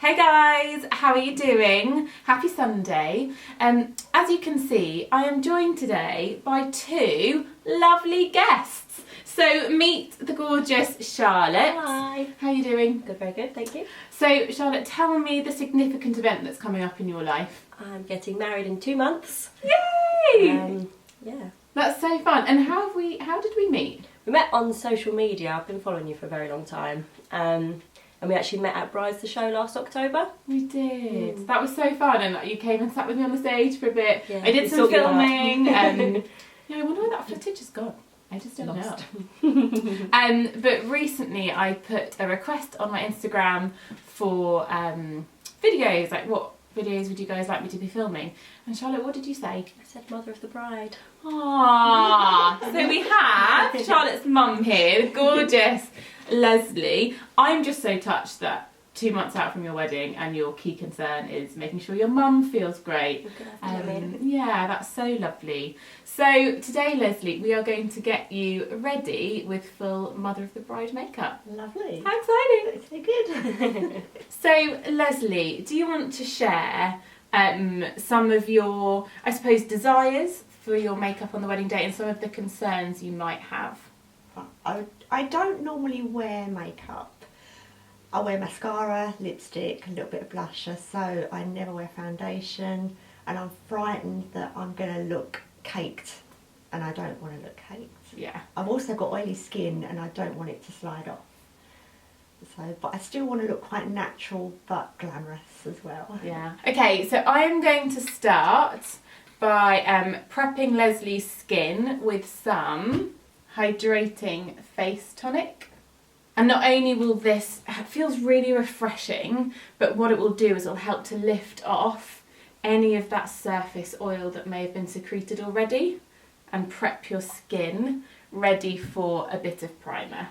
Hey guys, how are you doing? Happy Sunday. As you can see, I am joined today by two lovely guests. So meet the gorgeous Charlotte. Hi. How are you doing? Good, very good, thank you. So Charlotte, tell me the significant event that's coming up in your life. I'm getting married in 2 months. Yay! Yeah. That's so fun. And how did we meet? We met on social media. I've been following you for a very long time. And we actually met at Brides the Show last October. We did. That was so fun, and you came and sat with me on the stage for a bit. Yeah, I did some filming. And I wonder where that footage has gone. I just don't Lost. know. But recently I put a request on my Instagram for videos, like what videos would you guys like me to be filming? And Charlotte, what did you say? I said mother of the bride. Ah, so we have Charlotte's mum here, the gorgeous Lesley. I'm just so touched that 2 months out from your wedding and your key concern is making sure your mum feels great. Yeah, that's so lovely. So today, Lesley, we are going to get you ready with full Mother of the Bride makeup. Lovely. How exciting! It's so good. So Lesley, do you want to share some of your, I suppose, desires for your makeup on the wedding day and some of the concerns you might have? I don't normally wear makeup. I wear mascara, lipstick, a little bit of blusher, so I never wear foundation, and I'm frightened that I'm going to look caked, and I don't want to look caked. Yeah. I've also got oily skin and I don't want it to slide off. So, but I still want to look quite natural but glamorous as well. Yeah. Okay, so I am going to start by prepping Lesley's skin with some hydrating face tonic. And not only will this, it feels really refreshing, but what it will do is it'll help to lift off any of that surface oil that may have been secreted already and prep your skin ready for a bit of primer.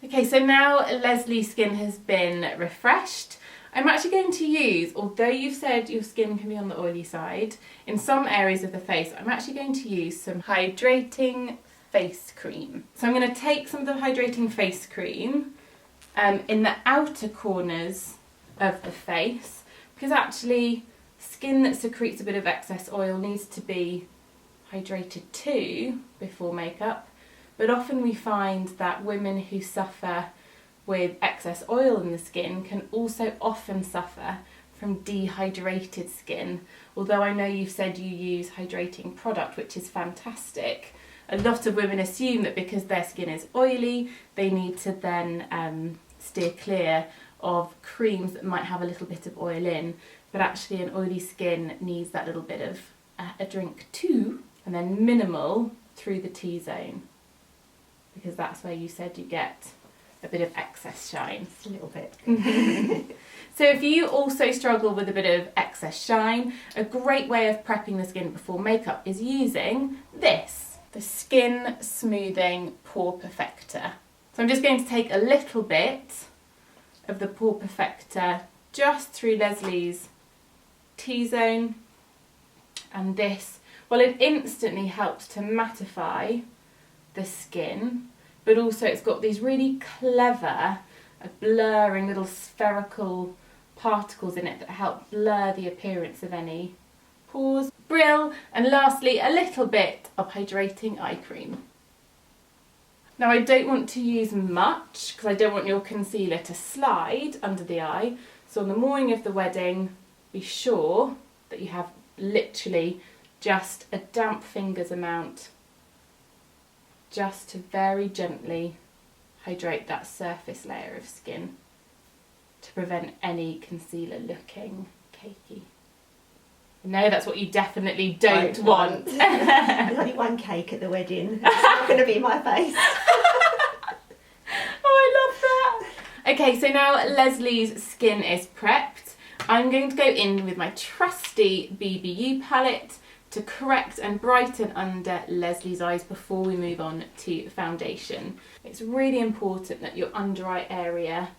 Okay, so now Lesley's skin has been refreshed. I'm actually going to use, although you've said your skin can be on the oily side, in some areas of the face, I'm actually going to use some hydrating face cream. So I'm going to take some of the hydrating face cream in the outer corners of the face, because actually skin that secretes a bit of excess oil needs to be hydrated too before makeup. But often we find that women who suffer with excess oil in the skin can also often suffer from dehydrated skin. Although I know you've said you use hydrating product, which is fantastic, a lot of women assume that because their skin is oily, they need to then steer clear of creams that might have a little bit of oil in. But actually an oily skin needs that little bit of a drink too, and then minimal through the T-zone, because that's where you said you get a bit of excess shine. Just a little bit. So if you also struggle with a bit of excess shine, a great way of prepping the skin before makeup is using this, the Skin Smoothing Pore Perfector. So I'm just going to take a little bit of the Pore Perfector just through Lesley's T-zone, and this, well, it instantly helps to mattify the skin, but also it's got these really clever blurring little spherical particles in it that help blur the appearance of any pores. Brill. And lastly, a little bit of hydrating eye cream. Now I don't want to use much because I don't want your concealer to slide under the eye, so on the morning of the wedding be sure that you have literally just a damp fingers amount, just to very gently hydrate that surface layer of skin to prevent any concealer looking cakey. No, that's what you definitely don't want. There's only one cake at the wedding. It's not going to be my face. Oh, I love that. Okay, so now Lesley's skin is prepped. I'm going to go in with my trusty BBU palette to correct and brighten under Lesley's eyes before we move on to foundation. It's really important that your under eye area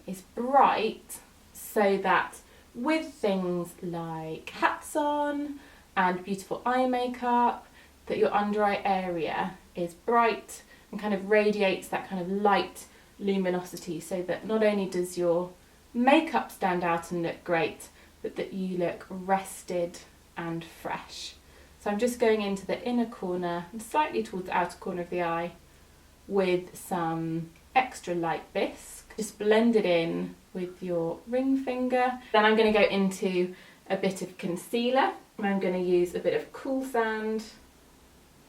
is bright so that with things like hats on and beautiful eye makeup, that your under eye area is bright and kind of radiates that kind of light luminosity, so that not only does your makeup stand out and look great, but that you look rested and fresh. So I'm just going into the inner corner and slightly towards the outer corner of the eye with some extra light bisque. Just blend it in with your ring finger. Then I'm going to go into a bit of concealer. I'm going to use a bit of Cool Sand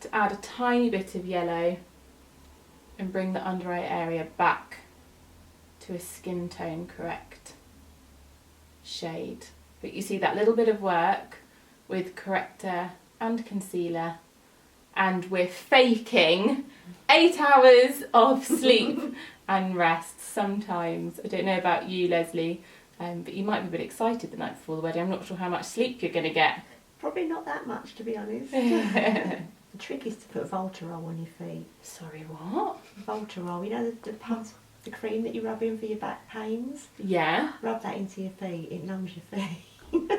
to add a tiny bit of yellow and bring the under eye area back to a skin tone correct shade. But you see that little bit of work with corrector and concealer, and we're faking 8 hours of sleep and rest sometimes. I don't know about you, Lesley, but you might be a bit excited the night before the wedding. I'm not sure how much sleep you're going to get. Probably not that much, to be honest. The trick is to put Voltarol on your feet. Sorry, what? Voltarol, you know the cream that you rub in for your back pains? Yeah. Rub that into your feet, it numbs your feet.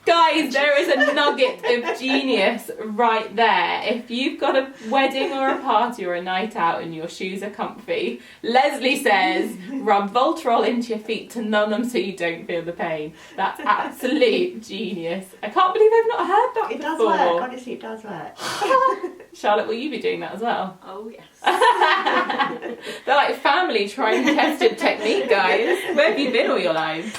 Guys, there is a nugget of genius right there. If you've got a wedding or a party or a night out and your shoes are comfy, Lesley says rub Voltarol into your feet to numb them so you don't feel the pain. That's absolute genius. I can't believe I've not heard that It before. does work, honestly it does work. Charlotte, will you be doing that as well? Oh yes. They're like family tried and tested technique, guys. Where have you been all your lives?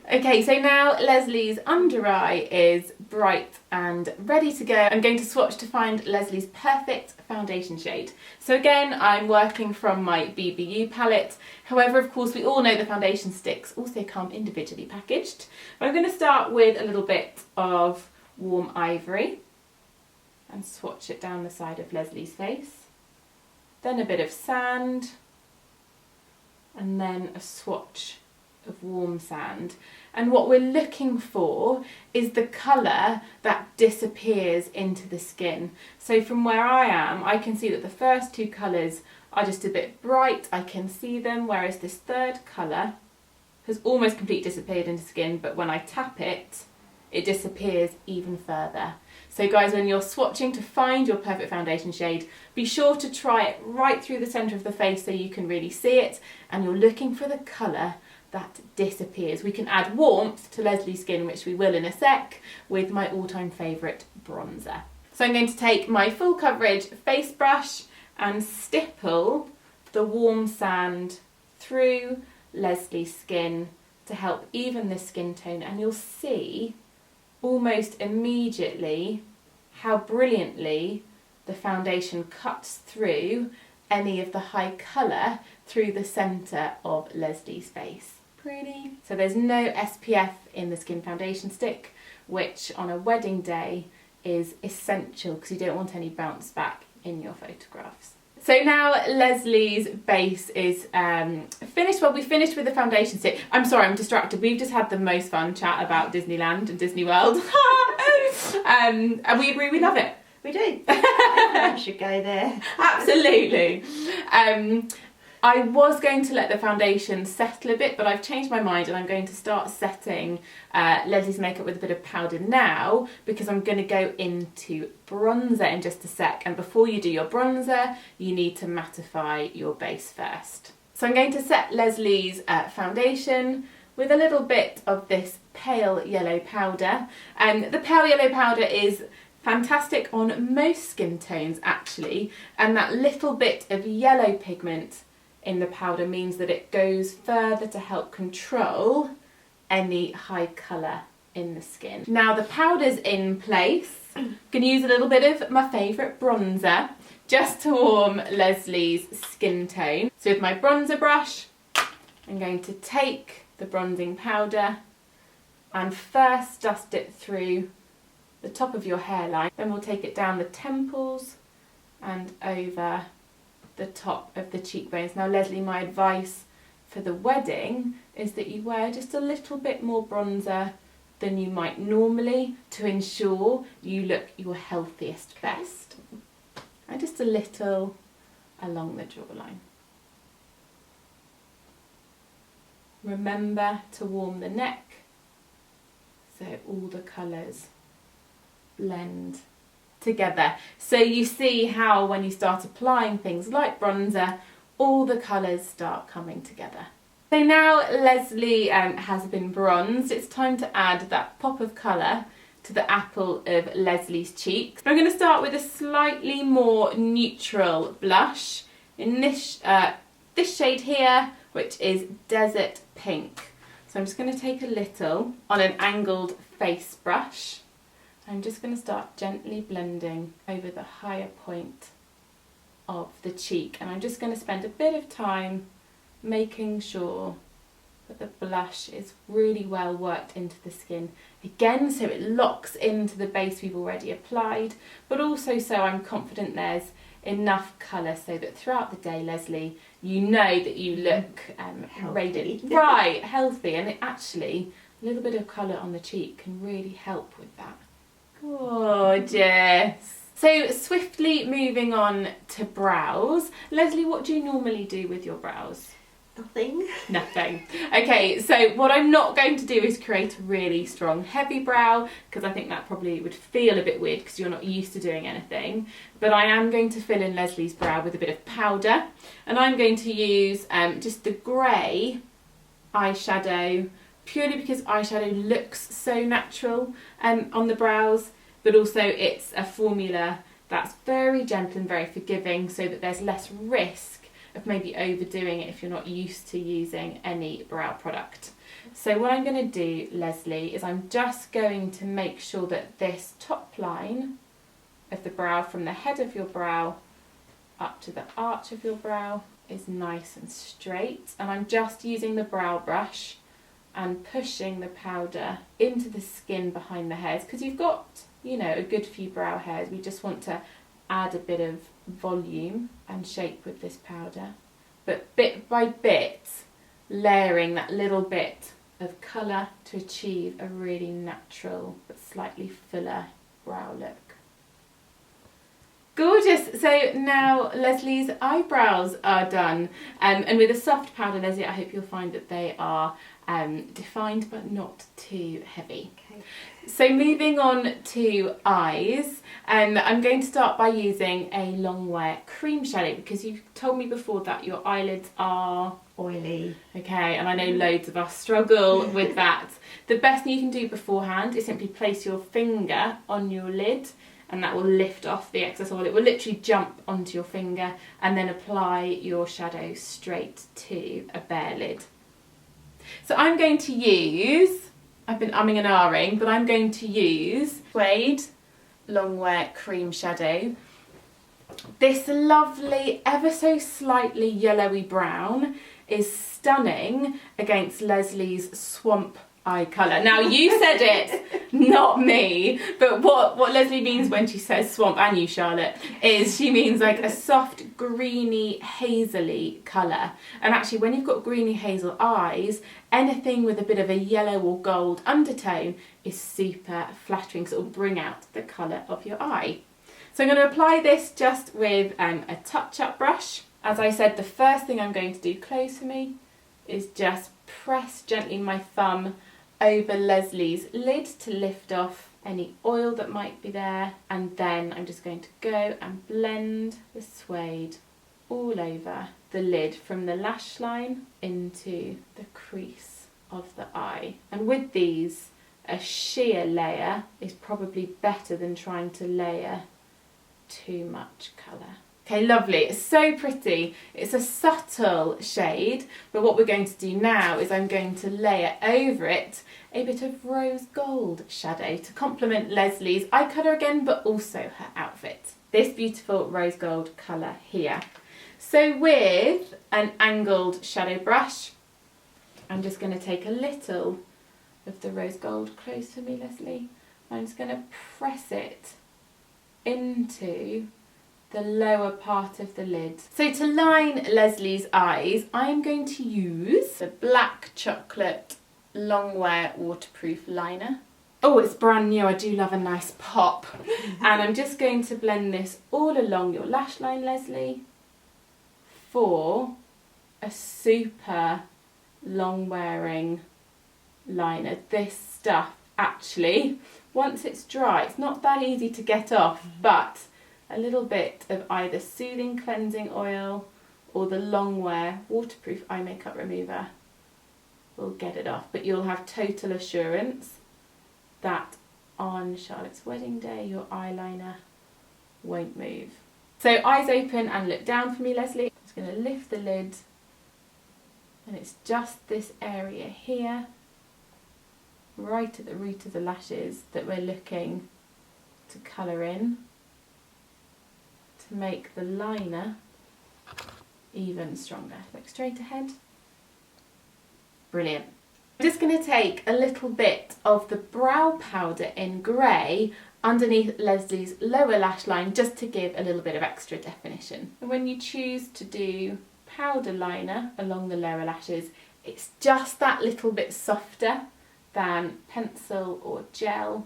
Okay, so now Lesley's under eye is bright and ready to go. I'm going to swatch to find Lesley's perfect foundation shade. So again, I'm working from my BBU palette. However, of course, we all know the foundation sticks also come individually packaged. I'm going to start with a little bit of warm ivory and swatch it down the side of Lesley's face. Then a bit of sand, and then a swatch of warm sand. And what we're looking for is the colour that disappears into the skin. So from where I am, I can see that the first two colours are just a bit bright, I can see them, whereas this third colour has almost completely disappeared into skin, but when I tap it, it disappears even further. So guys, when you're swatching to find your perfect foundation shade, be sure to try it right through the centre of the face so you can really see it, and you're looking for the colour that disappears. We can add warmth to Lesley's skin, which we will in a sec, with my all-time favourite bronzer. So I'm going to take my full coverage face brush and stipple the warm sand through Lesley's skin to help even the skin tone, and you'll see almost immediately how brilliantly the foundation cuts through any of the high colour through the centre of Lesley's face. Pretty. So there's no SPF in the skin foundation stick, which on a wedding day is essential because you don't want any bounce back in your photographs. So now Lesley's base is finished. Well, we finished with the foundation stick. I'm sorry, I'm distracted. We've just had the most fun chat about Disneyland and Disney World. And we agree we love it. We do. I should go there. Absolutely. I was going to let the foundation settle a bit, but I've changed my mind and I'm going to start setting Lesley's makeup with a bit of powder now, because I'm going to go into bronzer in just a sec. And before you do your bronzer, you need to mattify your base first. So I'm going to set Lesley's foundation with a little bit of this pale yellow powder. The pale yellow powder is fantastic on most skin tones actually, and that little bit of yellow pigment in the powder means that it goes further to help control any high colour in the skin. Now the powder's in place. I'm going to use a little bit of my favourite bronzer just to warm Lesley's skin tone. So with my bronzer brush, I'm going to take the bronzing powder and first dust it through the top of your hairline. Then we'll take it down the temples and over the top of the cheekbones. Now Lesley, my advice for the wedding is that you wear just a little bit more bronzer than you might normally to ensure you look your healthiest best. And just a little along the jawline. Remember to warm the neck so all the colours blend together. So you see how when you start applying things like bronzer, all the colours start coming together. So now Lesley has been bronzed, it's time to add that pop of colour to the apple of Lesley's cheeks. I'm going to start with a slightly more neutral blush in this shade here, which is Desert Pink. So I'm just going to take a little on an angled face brush. I'm just going to start gently blending over the higher point of the cheek, and I'm just going to spend a bit of time making sure that the blush is really well worked into the skin again, so it locks into the base we've already applied, but also so I'm confident there's enough colour so that throughout the day, Lesley, you know that you look radiant, right, healthy, and actually a little bit of colour on the cheek can really help with that. Gorgeous. So swiftly moving on to brows. Lesley, what do you normally do with your brows? Nothing. Nothing. Okay, so what I'm not going to do is create a really strong heavy brow, because I think that probably would feel a bit weird because you're not used to doing anything. But I am going to fill in Lesley's brow with a bit of powder, and I'm going to use just the grey eyeshadow, purely because eyeshadow looks so natural on the brows, but also it's a formula that's very gentle and very forgiving, so that there's less risk of maybe overdoing it if you're not used to using any brow product. So what I'm going to do, Lesley, is I'm just going to make sure that this top line of the brow, from the head of your brow up to the arch of your brow, is nice and straight, and I'm just using the brow brush and pushing the powder into the skin behind the hairs, because you've got, you know, a good few brow hairs. We just want to add a bit of volume and shape with this powder, but bit by bit layering that little bit of colour to achieve a really natural but slightly fuller brow look. Gorgeous. So now Lesley's eyebrows are done, and with a soft powder, Lesley, I hope you'll find that they are defined but not too heavy. Okay. So moving on to eyes, I'm going to start by using a long wear cream shadow, because you've told me before that your eyelids are Oily. okay, and I know loads of us struggle with that. The best thing you can do beforehand is simply place your finger on your lid, and that will lift off the excess oil. It will literally jump onto your finger, and then apply your shadow straight to a bare lid. So I'm going to use, I've been umming and ahhing, but I'm going to use Suede Long Wear Cream Shadow. This lovely, ever so slightly yellowy brown is stunning against Lesley's Swamp eye colour. Now you said it, not me, but what Lesley means when she says swamp, and you Charlotte, is she means like a soft greeny hazily colour. And actually when you've got greeny hazel eyes, anything with a bit of a yellow or gold undertone is super flattering, so it will bring out the colour of your eye. So I'm going to apply this just with a touch-up brush. As I said, the first thing I'm going to do, close for me, is just press gently my thumb over Lesley's lid to lift off any oil that might be there, and then I'm just going to go and blend the suede all over the lid from the lash line into the crease of the eye. And with these, a sheer layer is probably better than trying to layer too much colour. Okay, lovely. It's so pretty. It's a subtle shade, but what we're going to do now is I'm going to layer over it a bit of rose gold shadow to complement Lesley's eye colour again, but also her outfit. This beautiful rose gold colour here. So with an angled shadow brush, I'm just going to take a little of the rose gold, close to me Lesley. I'm just going to press it into the lower part of the lid. So to line Lesley's eyes, I'm going to use the Black Chocolate Long Wear Waterproof Liner. Oh, it's brand new. I do love a nice pop. And I'm just going to blend this all along your lash line, Lesley, for a super long wearing liner. This stuff actually, once it's dry, it's not that easy to get off, but a little bit of either soothing cleansing oil or the long wear waterproof eye makeup remover will get it off, but you'll have total assurance that on Charlotte's wedding day your eyeliner won't move. So eyes open and look down for me, Lesley. I'm just going to lift the lid, and it's just this area here, right at the root of the lashes, that we're looking to colour in to make the liner even stronger. Look straight ahead. Brilliant. I'm just going to take a little bit of the brow powder in grey underneath Lesley's lower lash line, just to give a little bit of extra definition. And when you choose to do powder liner along the lower lashes, it's just that little bit softer than pencil or gel,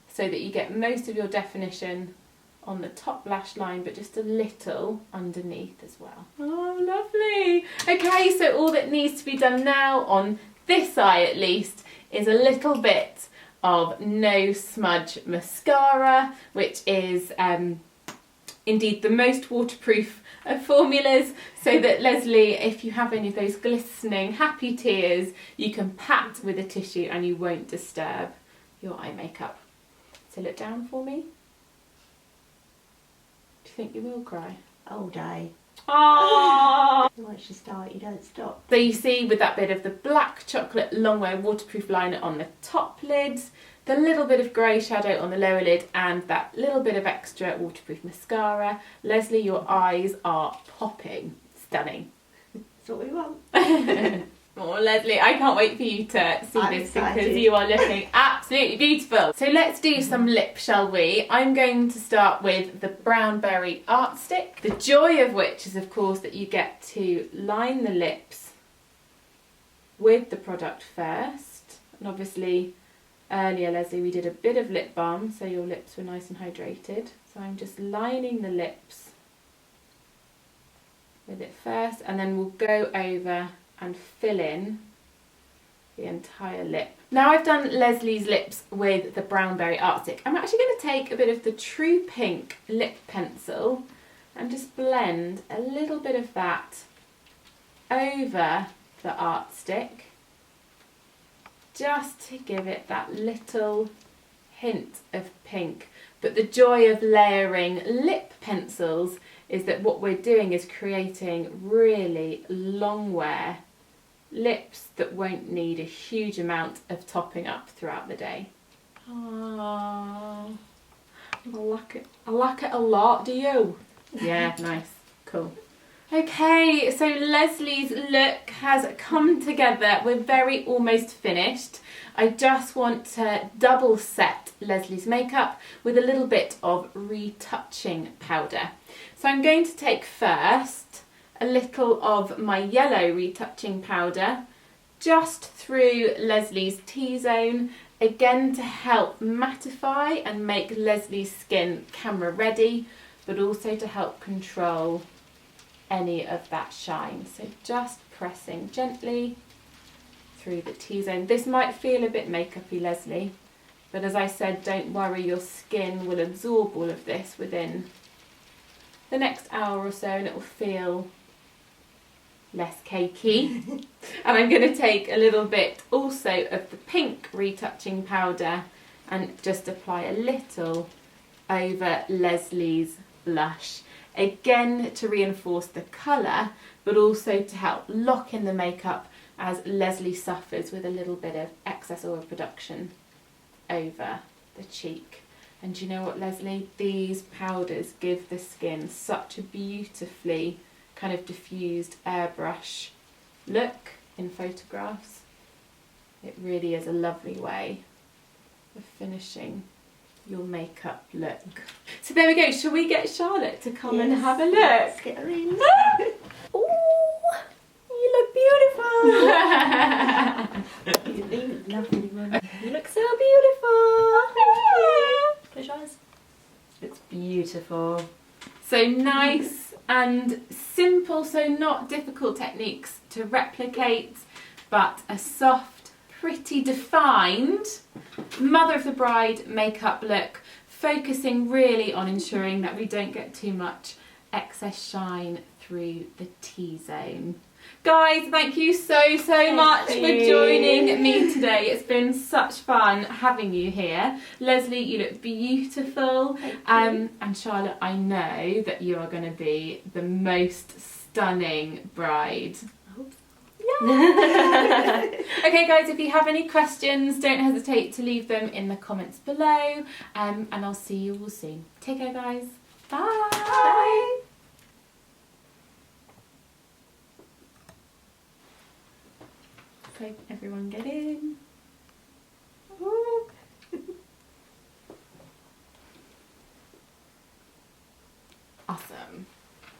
so that you get most of your definition on the top lash line, but just a little underneath as well. Oh, lovely. Okay, so all that needs to be done now, on this eye at least, is a little bit of no smudge mascara, which is indeed the most waterproof of formulas, so that Lesley, if you have any of those glistening happy tears, you can pat with a tissue and you won't disturb your eye makeup. So look down for me. Do you think you will cry? All day. Oh! Once you start, you don't stop. So you see, with that bit of the black chocolate longwear waterproof liner on the top lid, the little bit of grey shadow on the lower lid, and that little bit of extra waterproof mascara, Lesley, your eyes are popping. Stunning. That's what we want. Oh, Lesley, I can't wait for you to see I'm this excited. because you are looking absolutely beautiful. So let's do some lip, shall we? I'm going to start with the Brown Berry Art Stick, the joy of which is, of course, that you get to line the lips with the product first. And obviously, earlier, Lesley, we did a bit of lip balm, so your lips were nice and hydrated. So I'm just lining the lips with it first, and then we'll go over and fill in the entire lip. Now I've done Lesley's lips with the Brown Berry Art Stick. I'm actually going to take a bit of the True Pink lip pencil and just blend a little bit of that over the art stick, just to give it that little hint of pink. But the joy of layering lip pencils is that what we're doing is creating really long wear lips that won't need a huge amount of topping up throughout the day. Oh, I like it. I like it a lot, do you? Yeah, nice, cool. Okay, so Lesley's look has come together. We're very almost finished. I just want to double set Lesley's makeup with a little bit of retouching powder. So I'm going to take first a little of my yellow retouching powder just through Lesley's T-zone, again to help mattify and make Lesley's skin camera ready, but also to help control any of that shine. So just pressing gently through the T-zone. This might feel a bit makeup-y, Lesley, but as I said, don't worry, your skin will absorb all of this within the next hour or so, and it will feel less cakey. And I'm going to take a little bit also of the pink retouching powder and just apply a little over Lesley's blush, again to reinforce the colour, but also to help lock in the makeup as Lesley suffers with a little bit of excess oil production over the cheek. And you know what, Lesley? These powders give the skin such a beautifully kind of diffused airbrush look in photographs. It really is a lovely way of finishing your makeup look. So there we go. Shall we get Charlotte to come and have a look? Let's get her in. Ooh, you look beautiful. You look lovely, Mum. You look so beautiful. Close your eyes. Looks beautiful. So nice and simple, so not difficult techniques to replicate, but a soft, pretty defined mother of the bride makeup look, focusing really on ensuring that we don't get too much excess shine through the T-zone. Guys, thank you so much for joining me today. It's been such fun having you here. Lesley, you look beautiful. And Charlotte, I know that you are going to be the most stunning bride. Okay guys, if you have any questions, don't hesitate to leave them in the comments below, and I'll see you all soon. Take care guys. Bye. Bye. So everyone get in.